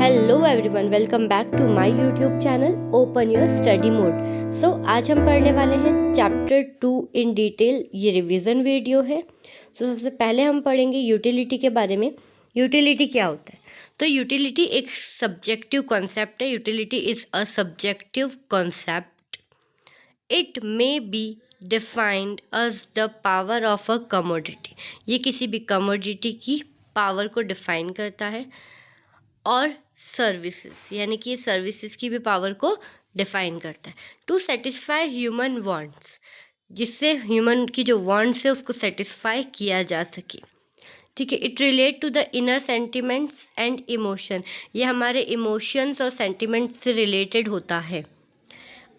Hello everyone, welcome back to my YouTube channel open your study mode. So आज हम पढ़ने वाले हैं चैप्टर 2 इन डिटेल। ये रिवीजन वीडियो है। सबसे पहले हम पढ़ेंगे यूटिलिटी के बारे में। यूटिलिटी क्या होता है? तो यूटिलिटी एक सब्जेक्टिव कॉन्सेप्ट है। Utility is a subjective concept. It may be defined as the power of a commodity. ये किसी भी कमोडिटी की पावर को डिफाइन करता है। और सर्विसेज, यानी कि सर्विसेज की भी पावर को डिफाइन करता है। टू सेटिस्फाई ह्यूमन वांट्स, जिससे ह्यूमन की जो वांट्स है उसको सेटिस्फाई किया जा सके। ठीक है। It relate to the inner sentiments and emotion, ये हमारे इमोशंस और सेंटिमेंट्स से रिलेटेड होता है।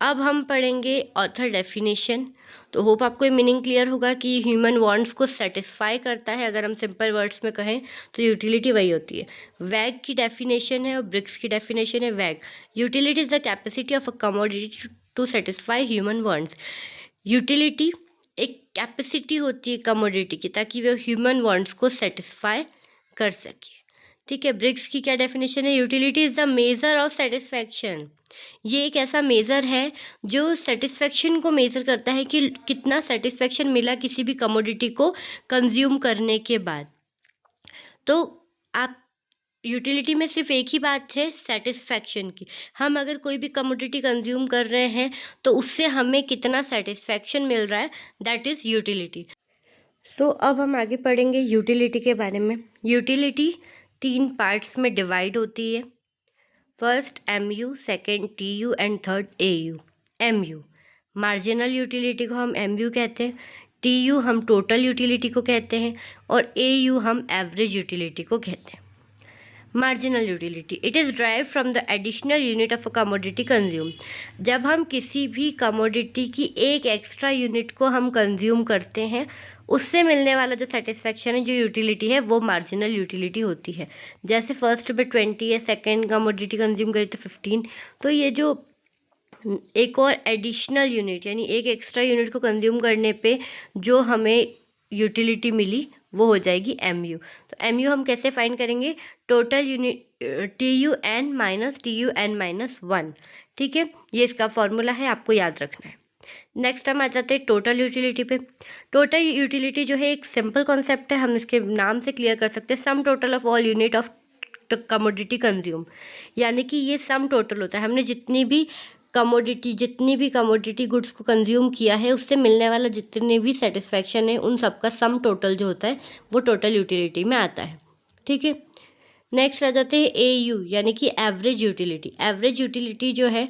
अब हम पढ़ेंगे ऑथर डेफिनेशन। तो होप आपको ये मीनिंग क्लियर होगा कि ह्यूमन वांट्स को सेटिस्फाई करता है। अगर हम सिंपल वर्ड्स में कहें तो यूटिलिटी वही होती है। वैग की डेफिनेशन है और ब्रिक्स की डेफिनेशन है। वैग, utility is the capacity of a commodity to satisfy human wants. Utility एक कैपेसिटी होती है कमोडिटी की, ताकि वो ह्यूमन वांट्स को सेटिस्फाई कर सके। ठीक है। ब्रिक्स की क्या डेफिनेशन है? Utility is the measure of satisfaction. ये एक ऐसा मेज़र है जो सेटिस्फेक्शन को मेज़र करता है कि कितना सेटिस्फेक्शन मिला किसी भी कमोडिटी को कंज्यूम करने के बाद। तो आप यूटिलिटी में सिर्फ एक ही बात है, सेटिस्फेक्शन की। हम अगर कोई भी कमोडिटी कंज्यूम कर रहे हैं तो उससे हमें कितना सेटिस्फेक्शन मिल रहा है, दैट इज़ यूटिलिटी। सो अब हम आगे पढ़ेंगे यूटिलिटी के बारे में। यूटिलिटी 3 पार्ट्स में डिवाइड होती है। First MU, second TU and third AU। MU marginal utility को हम MU कहते हैं, TU हम टोटल यूटिलिटी को कहते हैं और AU हम एवरेज यूटिलिटी को कहते हैं। Marginal utility, it is drive from the additional unit of a commodity consume. जब हम किसी भी कमोडिटी की एक एक्स्ट्रा यूनिट को हम कंज्यूम करते हैं, उससे मिलने वाला जो सेटिस्फेक्शन है, जो यूटिलिटी है, वो मार्जिनल यूटिलिटी होती है। जैसे फर्स्ट पे 20 है, सेकेंड कमोडिटी कंज्यूम करी तो 15। तो ये जो एक और एडिशनल यूनिट, यानी एक एक्स्ट्रा यूनिट को कंज्यूम करने पे जो हमें यूटिलिटी मिली, वो हो जाएगी MU। तो MU हम कैसे फाइंड करेंगे? Total unit TUN minus TUN-1। ठीक है, ये इसका फॉर्मूला है, आपको याद रखना है। नेक्स्ट हम आ जाते हैं टोटल यूटिलिटी पे। टोटल यूटिलिटी जो है एक सिंपल कॉन्सेप्ट है, हम इसके नाम से क्लियर कर सकते हैं। Sum total of all unit of commodity consume, यानी कि ये सम टोटल होता है। हमने जितनी भी कमोडिटी गुड्स को कंज्यूम किया है, उससे मिलने वाला जितने भी सेटिस्फेक्शन है, उन सबका सम टोटल जो होता है वो टोटल यूटिलिटी में आता है। ठीक है। नेक्स्ट आ जाते हैं AU, यानी कि एवरेज यूटिलिटी। एवरेज यूटिलिटी जो है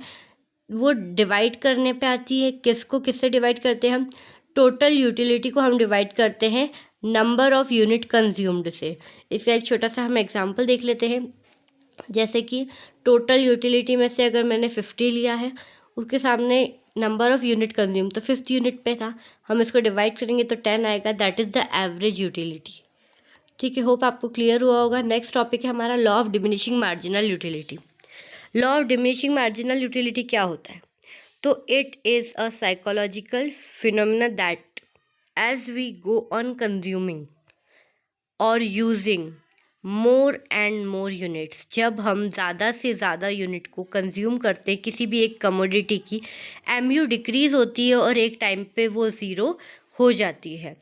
वो डिवाइड करने पे आती है। किसको किससे डिवाइड करते हैं हम? टोटल यूटिलिटी को हम डिवाइड करते हैं नंबर ऑफ यूनिट कंज्यूम्ड से। इसका एक छोटा सा हम एग्जांपल देख लेते हैं। जैसे कि टोटल यूटिलिटी में से अगर मैंने 50 लिया है, उसके सामने नंबर ऑफ यूनिट कंज्यूम तो 5th यूनिट पे था, हम इसको डिवाइड करेंगे तो 10 आएगा। That is the average utility. ठीक है, होप आपको क्लियर हुआ होगा। नेक्स्ट टॉपिक है हमारा law of diminishing marginal utility. Law of diminishing marginal utility क्या होता है? तो it is a psychological phenomena that as we go on consuming और using more and more units, जब हम ज़्यादा से ज़्यादा यूनिट को कंज्यूम करते हैं किसी भी एक कमोडिटी की, MU डिक्रीज़ होती है और एक टाइम पे वो ज़ीरो हो जाती है।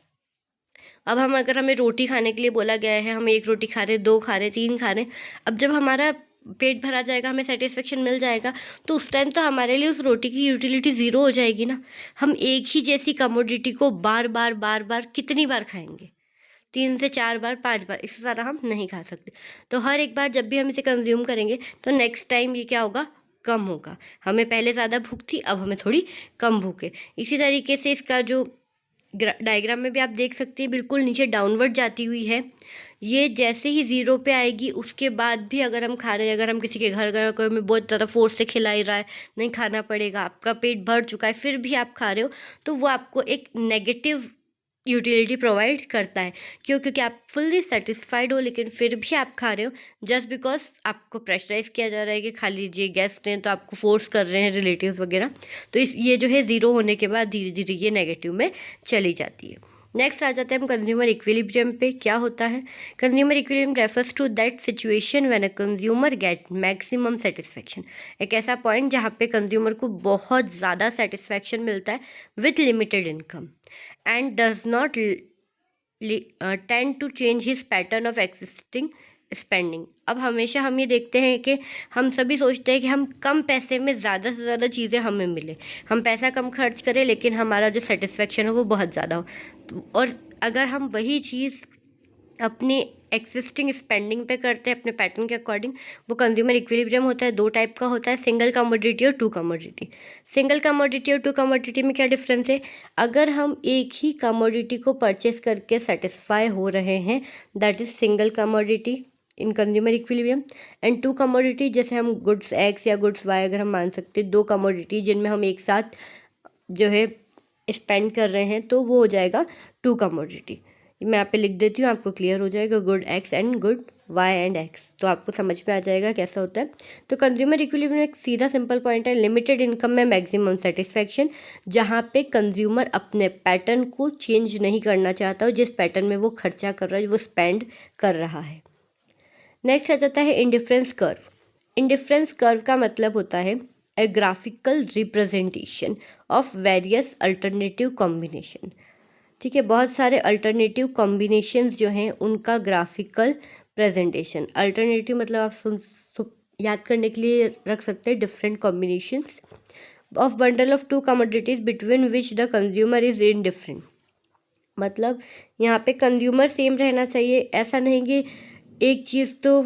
अब अगर हमें रोटी खाने के लिए बोला गया है, हम 1 रोटी खा रहे, 2 खा रहे, 3 खा रहे, अब जब हमारा पेट भरा जाएगा, हमें सेटिस्फेक्शन मिल जाएगा, तो उस टाइम तो हमारे लिए उस रोटी की यूटिलिटी ज़ीरो हो जाएगी ना। हम एक ही जैसी कमोडिटी को बार बार कितनी बार खाएंगे? 3 से 4 बार, 5 बार, इससे ज़्यादा हम नहीं खा सकते। तो हर एक बार जब भी हम इसे कंज्यूम करेंगे तो नेक्स्ट टाइम ये क्या होगा? कम होगा। हमें पहले ज़्यादा भूख थी, अब हमें थोड़ी कम भूख है। इसी तरीके से इसका जो डायग्राम में भी आप देख सकते हैं, बिल्कुल नीचे डाउनवर्ड जाती हुई है। ये जैसे ही ज़ीरो पे आएगी, उसके बाद भी अगर हम खा रहे हैं, अगर हम किसी के घर गए, कोई हमें बहुत ज़्यादा फोर्स से खिला ही रहा है, नहीं खाना पड़ेगा, आपका पेट भर चुका है, फिर भी आप खा रहे हो, तो वो आपको एक नेगेटिव यूटिलिटी प्रोवाइड करता है। क्यों? क्योंकि आप फुल्ली सेटिस्फाइड हो, लेकिन फिर भी आप खा रहे हो, जस्ट बिकॉज आपको प्रेशराइज किया जा रहा है कि खा लीजिए, गेस्ट हैं तो आपको फोर्स कर रहे हैं रिलेटिव्स वगैरह। तो ये जो है ज़ीरो होने के बाद धीरे धीरे ये नेगेटिव में चली जाती है। नेक्स्ट आ जाते हैं हम कंज्यूमर इक्विलिब्रियम पे। क्या होता है consumer equilibrium? Refers to that situation when a consumer get maximum satisfaction. एक ऐसा पॉइंट जहाँ पे कंज्यूमर को बहुत ज़्यादा सेटिस्फेक्शन मिलता है with limited income and does not tend to change his pattern of existing spending. अब हमेशा हम ये देखते हैं कि हम सभी सोचते हैं कि हम कम पैसे में ज़्यादा से ज़्यादा चीज़ें हमें मिले, हम पैसा कम खर्च करें लेकिन हमारा जो सेटिस्फेक्शन है वो बहुत ज़्यादा हो। और अगर हम वही चीज़ अपनी एक्सिस्टिंग स्पेंडिंग पे करते हैं अपने पैटर्न के अकॉर्डिंग, वो कंज्यूमर इक्विलिब्रियम होता है। दो टाइप का होता है, सिंगल कमोडिटी और टू कमोडिटी। सिंगल कमोडिटी और टू कमोडिटी में क्या डिफरेंस है? अगर हम एक ही कमोडिटी को परचेस करके सेटिस्फाई हो रहे हैं, that is single commodity in consumer equilibrium. And two commodity, जैसे हम गुड्स एक्स या गुड्स वाई अगर हम मान सकते हैं, दो कमोडिटी जिनमें हम एक साथ जो है स्पेंड कर रहे हैं, तो वो हो जाएगा टू कमोडिटी। मैं यहाँ पे लिख देती हूँ, आपको क्लियर हो जाएगा, good X and good Y and X, तो आपको समझ में आ जाएगा कैसा होता है। तो कंज्यूमर इक्विलिब्रियम एक सीधा सिंपल पॉइंट है, लिमिटेड इनकम में मैक्सिमम सेटिस्फेक्शन, जहाँ पे कंज्यूमर अपने पैटर्न को चेंज नहीं करना चाहता हो, जिस पैटर्न में वो खर्चा कर रहा है, वो स्पेंड कर रहा है। नेक्स्ट आ जाता है इंडिफरेंस कर्व। इंडिफरेंस कर्व का मतलब होता है a graphical representation of various alternative combination. ठीक है, बहुत सारे अल्टरनेटिव कॉम्बिनेशंस जो हैं उनका ग्राफिकल प्रेजेंटेशन। अल्टरनेटिव मतलब आप याद करने के लिए रख सकते हैं different combinations of bundle of to commodities between which the consumer is indifferent. मतलब यहाँ पे कंज्यूमर सेम रहना चाहिए, ऐसा नहीं कि एक चीज़ तो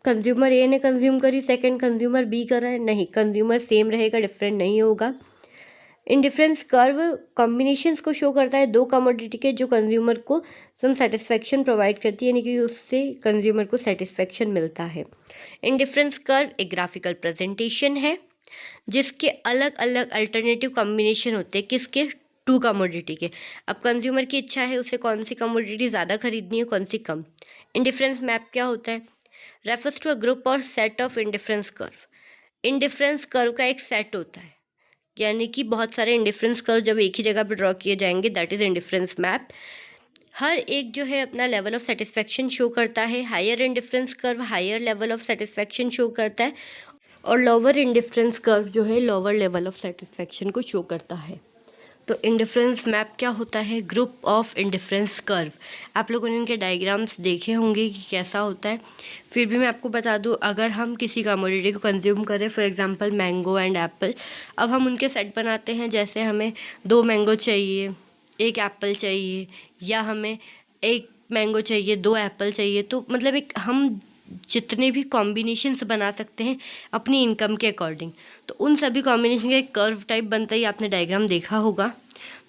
कंज्यूमर ए ने कंज्यूम करी, सेकंड कंज्यूमर बी कर रहा है, नहीं, कंज्यूमर सेम रहेगा, डिफरेंट नहीं होगा। इंडिफरेंस कर्व कॉम्बिनेशंस को शो करता है दो कमोडिटी के जो कंज्यूमर को सम सेटिस्फेक्शन प्रोवाइड करती है, यानी कि उससे कंज्यूमर को सेटिस्फेक्शन मिलता है। इंडिफरेंस कर्व एक ग्राफिकल प्रेजेंटेशन है जिसके अलग अलग अल्टरनेटिव कॉम्बिनेशन होते हैं, किसके? टू कमोडिटी के। अब कंज्यूमर की इच्छा है उसे कौन सी कमोडिटी ज़्यादा खरीदनी है, कौन सी कम। इंडिफरेंस मैप क्या होता है? रेफर्स टू अ ग्रुप और set of indifference curve. Indifference curve का एक सेट होता है, यानी कि बहुत सारे इंडिफरेंस कर्व जब एक ही जगह पर ड्रॉ किए जाएंगे, दैट इज इंडिफरेंस मैप। हर एक जो है अपना लेवल ऑफ सेटिस्फेक्शन शो करता है। Higher indifference curve higher level of satisfaction show करता है, और लोअर इंडिफरेंस कर्व जो है लोअर लेवल ऑफ सेटिस्फेक्शन को शो करता है। तो इंडिफरेंस मैप क्या होता है? Group of indifference curve. आप लोगों ने इनके डायग्राम्स देखे होंगे कि कैसा होता है, फिर भी मैं आपको बता दूं, अगर हम किसी कमोडिटी को कंज्यूम करें, for example mango and Apple, अब हम उनके सेट बनाते हैं, जैसे हमें 2 मैंगो चाहिए, 1 एप्पल चाहिए, या हमें 1 मैंगो चाहिए 2 एप्पल चाहिए, तो मतलब एक हम जितने भी कॉम्बिनेशंस बना सकते हैं अपनी इनकम के अकॉर्डिंग, तो उन सभी कॉम्बिनेशन का एक कर्व टाइप बनता ही, आपने डायग्राम देखा होगा।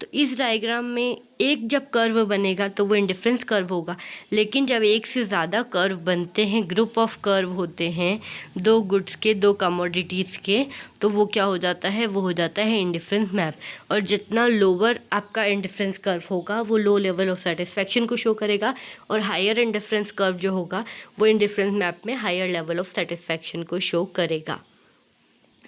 तो इस डायग्राम में एक जब कर्व बनेगा तो वो इंडिफरेंस कर्व होगा, लेकिन जब एक से ज़्यादा कर्व बनते हैं, ग्रुप ऑफ कर्व होते हैं दो गुड्स के, दो कमोडिटीज़ के, तो वो क्या हो जाता है? वो हो जाता है इंडिफरेंस मैप। और जितना लोअर आपका इंडिफरेंस कर्व होगा वो लो लेवल ऑफ सेटिस्फेक्शन को शो करेगा, और हायर इंडिफरेंस कर्व जो होगा वो इंडिफरेंस मैप में हायर लेवल ऑफ सेटिस्फेक्शन को शो करेगा।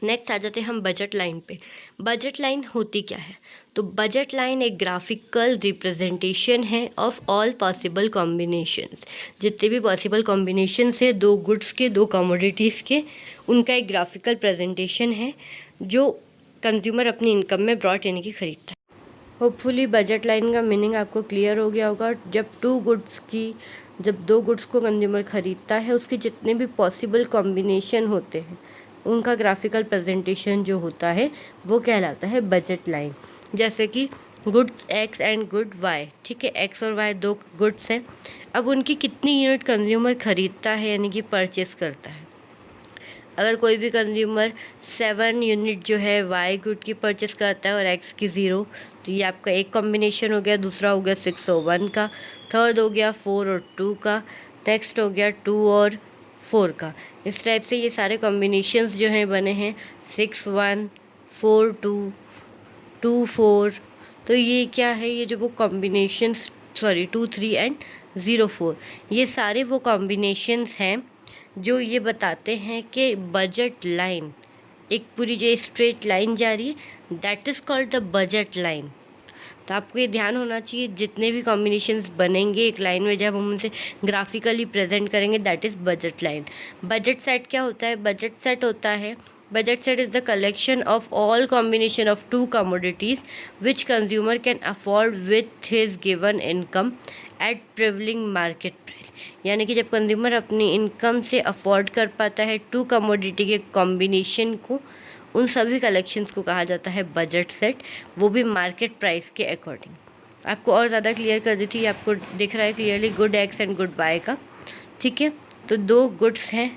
नेक्स्ट आ जाते हैं हम बजट लाइन पे। बजट लाइन होती क्या है? तो बजट लाइन एक ग्राफिकल रिप्रेजेंटेशन है ऑफ ऑल पॉसिबल कॉम्बिनेशंस। जितने भी पॉसिबल कॉम्बिनेशंस है दो गुड्स के, दो कमोडिटीज़ के, उनका एक ग्राफिकल प्रेजेंटेशन है जो कंज्यूमर अपनी इनकम में ब्रॉट यानी कि खरीदता है। होपफुली बजट लाइन का मीनिंग आपको क्लियर हो गया होगा। जब दो गुड्स को कंज्यूमर खरीदता है, उसके जितने भी पॉसिबल कॉम्बिनेशन होते हैं उनका ग्राफिकल प्रेजेंटेशन जो होता है वो कहलाता है बजट लाइन। जैसे कि good X and good Y, ठीक है, एक्स और वाई दो गुड्स हैं, अब उनकी कितनी यूनिट कंज्यूमर खरीदता है यानी कि परचेस करता है। अगर कोई भी कंज्यूमर 7 यूनिट जो है वाई गुड की परचेस करता है और एक्स की 0, तो ये आपका एक कॉम्बिनेशन हो गया। दूसरा हो गया 6 और 1 का, थर्ड हो गया 4 और 2 का, नेक्स्ट हो गया 2 और 4 का। इस टाइप से ये सारे कॉम्बिनेशंस जो हैं बने हैं 6 1 4 2 2 4। तो ये क्या है? ये जो वो कॉम्बिनेशंस 2 3 एंड 0 4, ये सारे वो कॉम्बिनेशंस हैं जो ये बताते हैं कि बजट लाइन एक पूरी जो स्ट्रेट लाइन जा रही है, that is called the budget line. तो आपको ये ध्यान होना चाहिए, जितने भी कॉम्बिनेशंस बनेंगे एक लाइन में जब हम उनसे ग्राफिकली प्रेजेंट करेंगे, that is budget line. Budget set क्या होता है? बजट सेट होता है, budget set is the collection of all combination of two commodities which consumer can afford with his given income at prevailing market price। यानी कि जब consumer अपनी income से अफोर्ड कर पाता है टू कमोडिटी के कॉम्बिनेशन को, उन सभी कलेक्शंस को कहा जाता है बजट सेट, वो भी मार्केट प्राइस के अकॉर्डिंग। आपको और ज़्यादा क्लियर कर देती है, आपको दिख रहा है clearly good X and good Y का, ठीक है। तो दो गुड्स हैं।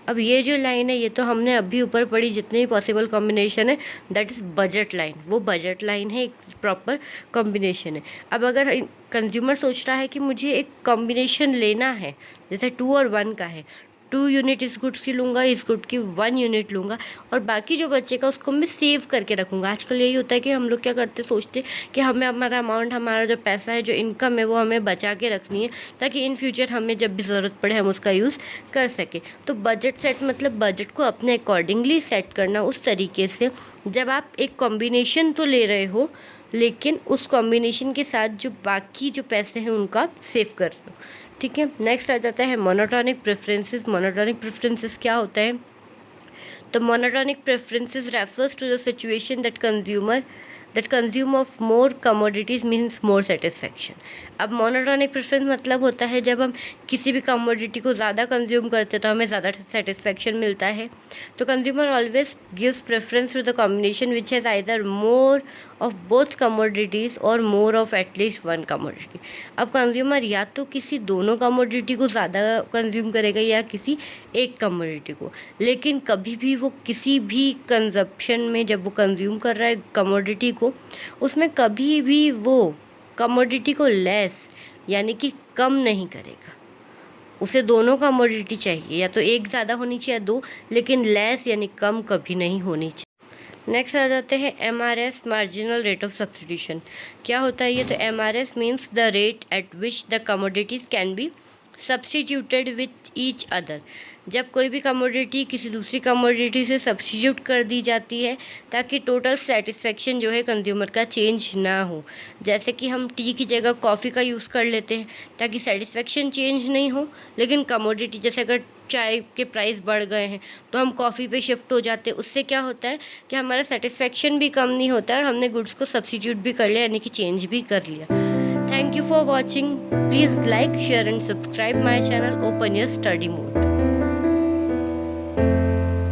अब ये जो लाइन है ये तो हमने अभी ऊपर पढ़ी, जितने भी पॉसिबल कॉम्बिनेशन है दैट इज़ बजट लाइन, वो बजट लाइन है, एक प्रॉपर कॉम्बिनेशन है। अब अगर कंज्यूमर सोच रहा है कि मुझे एक कॉम्बिनेशन लेना है, जैसे 2 और 1 का है, 2 यूनिट इस गुड्स की लूँगा, इस गुड की 1 यूनिट लूँगा और बाकी जो बचेगा उसको मैं सेव करके रखूँगा। आजकल यही होता है कि हम लोग क्या करते, सोचते कि हमें हमारा अमाउंट, हमारा जो पैसा है, जो इनकम है, वो हमें बचा के रखनी है ताकि इन फ्यूचर हमें जब भी ज़रूरत पड़े हम उसका यूज़ कर सकें। तो बजट सेट मतलब बजट को अपने अकॉर्डिंगली सेट करना, उस तरीके से जब आप एक कॉम्बिनेशन तो ले रहे हो लेकिन उस कॉम्बिनेशन के साथ जो बाकी जो पैसे हैं उनका आप सेव कर रहे हो, ठीक है। नेक्स्ट आ जाता है मोनोटोनिक प्रेफरेंसेस। मोनोटोनिक प्रेफरेंसेस क्या होता है? तो monotonic preferences refers to the situation that consume of more commodities means more satisfaction। अब मोनोटोनिक प्रेफरेंस मतलब होता है जब हम किसी भी कमोडिटी को ज़्यादा कंज्यूम करते हैं तो हमें ज़्यादा सेटिस्फेक्शन मिलता है। तो consumer always gives preference to the combination which has either more of both commodities or more of at least 1 commodity. अब कंज्यूमर या तो किसी दोनों कमोडिटी को ज़्यादा कंज्यूम करेगा या किसी एक कमोडिटी को, लेकिन कभी भी वो किसी भी कंजप्शन में जब वो कंज्यूम कर रहा है कमोडिटी को, उसमें कभी भी वो कमोडिटी को लेस यानी कि कम नहीं करेगा। उसे दोनों कमोडिटी चाहिए, या तो एक ज़्यादा होनी चाहिए या 2, लेकिन लेस यानी कम कभी नहीं होनी चाहिए। नेक्स्ट आ जाते हैं MRS, marginal rate of substitution. क्या होता है ये? तो MRS means the rate at which the commodities can be substituted with each other. जब कोई भी कमोडिटी किसी दूसरी कमोडिटी से सब्स्टिट्यूट कर दी जाती है ताकि टोटल सेटिस्फेक्शन जो है कंज्यूमर का चेंज ना हो। जैसे कि हम टी की जगह कॉफ़ी का यूज़ कर लेते हैं ताकि सेटिस्फेक्शन चेंज नहीं हो, लेकिन कमोडिटी जैसे अगर चाय के प्राइस बढ़ गए हैं तो हम कॉफ़ी पे शिफ्ट हो जाते हैं। उससे क्या होता है कि हमारा सेटिस्फेक्शन भी कम नहीं होता है और हमने गुड्स को सब्स्टिट्यूट भी कर लिया, यानी कि चेंज भी कर लिया। Thank you for watching. Please like, share and subscribe my channel. Open your study mode.